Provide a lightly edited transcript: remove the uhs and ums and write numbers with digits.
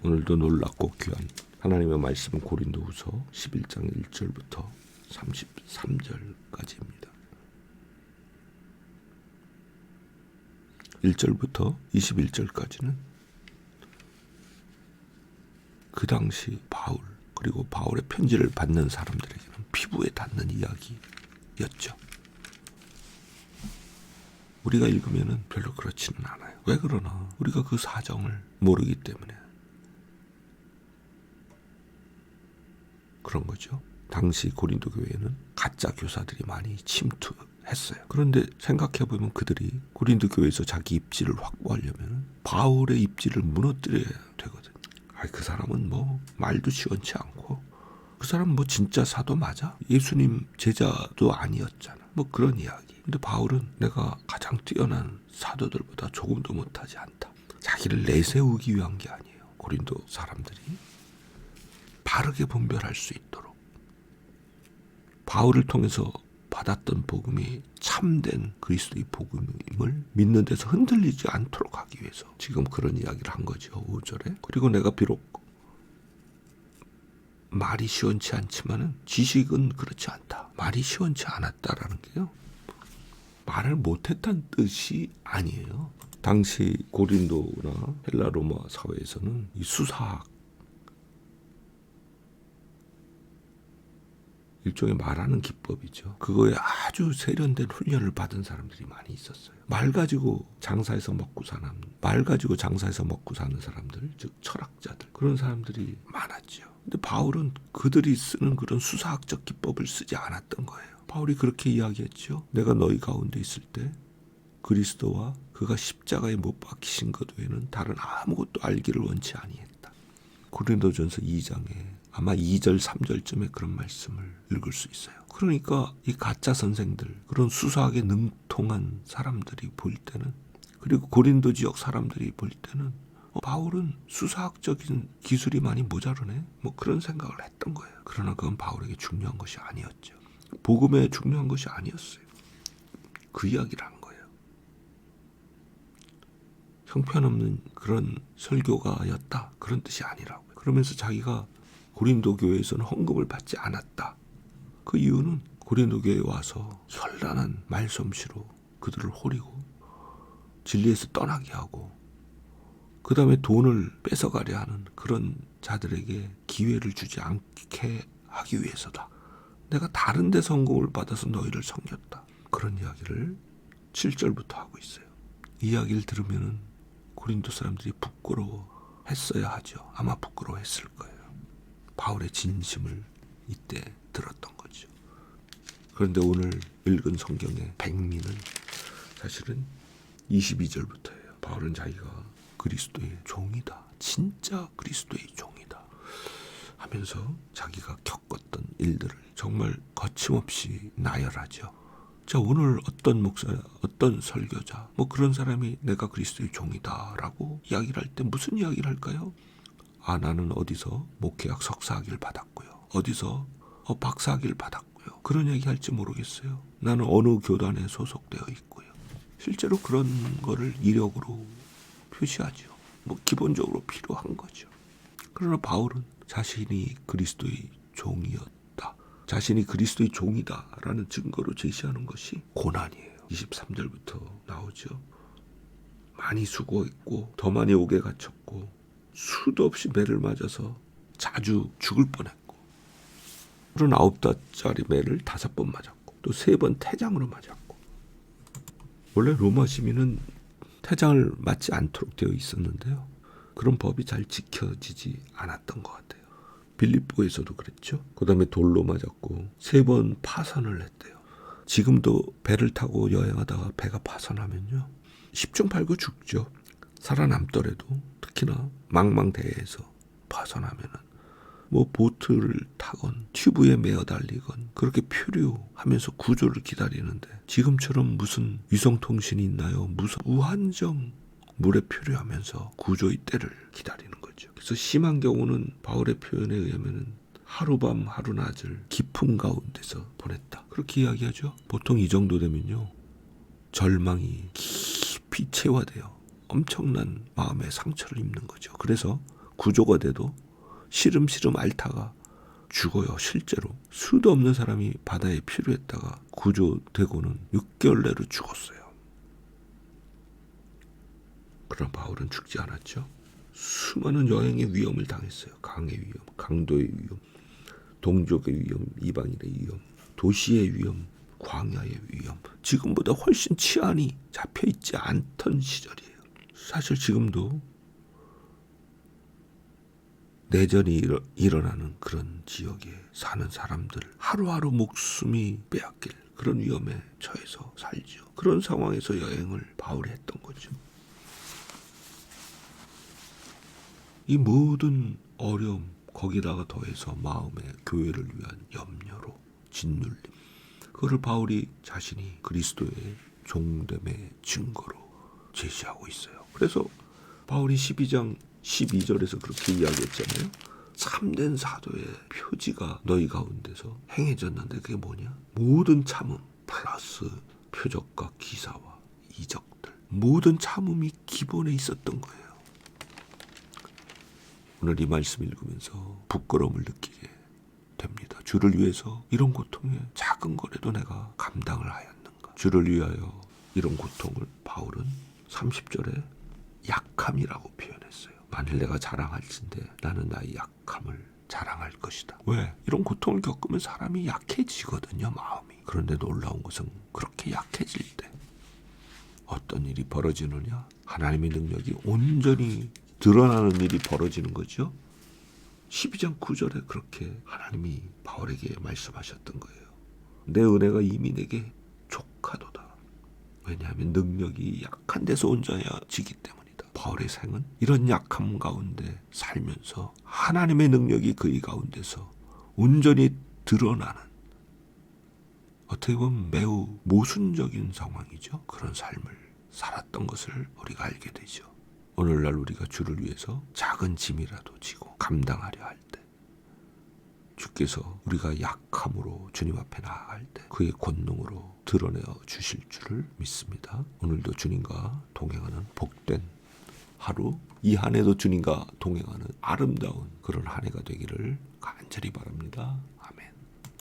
오늘도 놀랍고 귀한 하나님의 말씀은 고린도후서 11장 1절부터 33절까지입니다. 1절부터 21절까지는 그 당시 바울 그리고 바울의 편지를 받는 사람들에게는 피부에 닿는 이야기였죠. 우리가 읽으면 별로 그렇지는 않아요. 왜 그러나? 우리가 그 사정을 모르기 때문에 그런 거죠. 당시 고린도 교회에는 가짜 교사들이 많이 침투했어요. 그런데 생각해보면 그들이 고린도 교회에서 자기 입지를 확보하려면 바울의 입지를 무너뜨려야 되거든요. 그 사람은 뭐 말도 시원치 않고 그 사람은 뭐 진짜 사도 맞아? 예수님 제자도 아니었잖아. 뭐 그런 이야기. 근데 바울은 내가 가장 뛰어난 사도들보다 조금도 못하지 않다. 자기를 내세우기 위한 게 아니에요. 고린도 사람들이 바르게 분별할 수 있도록 바울을 통해서 받았던 복음이 참된 그리스도의 복음을 믿는 데서 흔들리지 않도록 하기 위해서 지금 그런 이야기를 한 거죠. 5절에. 그리고 내가 비록 말이 시원치 않지만은 지식은 그렇지 않다. 말이 시원치 않았다라는 게요. 말을 못했다는 뜻이 아니에요. 당시 고린도나 헬라 로마 사회에서는 이 수사학 일종의 말하는 기법이죠. 그거에 아주 세련된 훈련을 받은 사람들이 많이 있었어요. 말 가지고 장사해서 먹고 사는 사람들, 즉 철학자들, 그런 사람들이 많았죠. 근데 바울은 그들이 쓰는 그런 수사학적 기법을 쓰지 않았던 거예요. 바울이 그렇게 이야기했죠. 내가 너희 가운데 있을 때 그리스도와 그가 십자가에 못 박히신 것 외에는 다른 아무것도 알기를 원치 아니했다. 고린도전서 2장에 아마 2절 3절쯤에 그런 말씀을 읽을 수 있어요. 그러니까 이 가짜 선생들, 그런 수사학에 능통한 사람들이 볼 때는, 그리고 고린도 지역 사람들이 볼 때는 바울은 수사학적인 기술이 많이 모자르네, 뭐 그런 생각을 했던 거예요. 그러나 그건 바울에게 중요한 것이 아니었죠. 복음에 중요한 것이 아니었어요. 그 이야기를 한 거예요. 형편없는 그런 설교가였다, 그런 뜻이 아니라고요. 그러면서 자기가 고린도 교회에서는 헌금을 받지 않았다. 그 이유는 고린도 교회에 와서 현란한 말솜씨로 그들을 호리고 진리에서 떠나게 하고 그 다음에 돈을 뺏어가려 하는 그런 자들에게 기회를 주지 않게 하기 위해서다. 내가 다른 데서 헌금을 받아서 너희를 섬겼다. 그런 이야기를 7절부터 하고 있어요. 이 이야기를 들으면 고린도 사람들이 부끄러워했어야 하죠. 아마 부끄러워했을 거예요. 바울의 진심을 이때 들었던 거죠. 그런데 오늘 읽은 성경의 백미는 사실은 22절부터예요. 바울은 자기가 그리스도의 종이다. 진짜 그리스도의 종이다. 하면서 자기가 겪었던 일들을 정말 거침없이 나열하죠. 자, 오늘 어떤 목사, 어떤 설교자, 뭐 그런 사람이 내가 그리스도의 종이다라고 이야기를 할 때 무슨 이야기를 할까요? 나는 어디서 목회학 석사학위를 받았고요. 어디서 박사학위를 받았고요. 그런 얘기 할지 모르겠어요. 나는 어느 교단에 소속되어 있고요. 실제로 그런 거를 이력으로 표시하죠. 뭐 기본적으로 필요한 거죠. 그러나 바울은 자신이 그리스도의 종이었다. 자신이 그리스도의 종이다라는 증거로 제시하는 것이 고난이에요. 23절부터 나오죠. 많이 수고했고 더 많이 옥에 갇혔고 수도 없이 매를 맞아서 자주 죽을 뻔했고 39달짜리 매를 5번 맞았고 또 3번 태장으로 맞았고 원래 로마 시민은 태장을 맞지 않도록 되어 있었는데요. 그런 법이 잘 지켜지지 않았던 것 같아요. 빌립보에서도 그랬죠. 그 다음에 돌로 맞았고 3번 파선을 했대요. 지금도 배를 타고 여행하다가 배가 파선하면요 10중 8구 죽죠. 살아남더라도 특히나 망망대해에서 파선하면은 뭐 보트를 타건 튜브에 매어 달리건 그렇게 표류하면서 구조를 기다리는데 지금처럼 무슨 위성통신이 있나요? 무한정 물에 표류하면서 구조의 때를 기다리는 거죠. 그래서 심한 경우는 바울의 표현에 의하면은 하루밤 하루낮을 깊음 가운데서 보냈다. 그렇게 이야기하죠. 보통 이 정도 되면요 절망이 깊이 체화되어 엄청난 마음의 상처를 입는 거죠. 그래서 구조가 돼도 시름시름 앓다가 죽어요. 실제로 수도 없는 사람이 바다에 피류했다가 구조되고는 6개월 내로 죽었어요. 그러나 바울은 죽지 않았죠. 수많은 여행의 위험을 당했어요. 강의 위험, 강도의 위험, 동족의 위험, 이방인의 위험, 도시의 위험, 광야의 위험, 지금보다 훨씬 치안이 잡혀있지 않던 시절이에요. 사실 지금도 내전이 일어나는 그런 지역에 사는 사람들 하루하루 목숨이 빼앗길 그런 위험에 처해서 살죠. 그런 상황에서 여행을 바울이 했던 거죠. 이 모든 어려움 거기다가 더해서 마음의 교회를 위한 염려로 짓눌림, 그거를 바울이 자신이 그리스도의 종됨의 증거로 제시하고 있어요. 그래서 바울이 12장 12절에서 그렇게 이야기했잖아요. 참된 사도의 표지가 너희 가운데서 행해졌는데 그게 뭐냐? 모든 참음 플러스 표적과 기사와 이적들, 모든 참음이 기본에 있었던 거예요. 오늘 이 말씀 읽으면서 부끄러움을 느끼게 됩니다. 주를 위해서 이런 고통에 작은 거라도 내가 감당을 하였는가? 주를 위하여 이런 고통을 바울은 30절에 약함이라고 표현했어요. 만일 내가 자랑할진대 나는 나의 약함을 자랑할 것이다. 왜? 이런 고통을 겪으면 사람이 약해지거든요, 마음이. 그런데 놀라운 것은 그렇게 약해질 때 어떤 일이 벌어지느냐? 하나님의 능력이 온전히 드러나는 일이 벌어지는 거죠. 12장 9절에 그렇게 하나님이 바울에게 말씀하셨던 거예요. 내 은혜가 이미 내게 족하도다. 왜냐하면 능력이 약한 데서 온전해지기 때문이다. 바울의 생은 이런 약함 가운데 살면서 하나님의 능력이 그의 가운데서 온전히 드러나는, 어떻게 보면 매우 모순적인 상황이죠. 그런 삶을 살았던 것을 우리가 알게 되죠. 오늘날 우리가 주를 위해서 작은 짐이라도 지고 감당하려 할 때 주께서 우리가 약함으로 주님 앞에 나아갈 때 그의 권능으로 드러내어 주실 줄을 믿습니다. 오늘도 주님과 동행하는 복된 하루, 이 한 해도 주님과 동행하는 아름다운 그런 한 해가 되기를 간절히 바랍니다.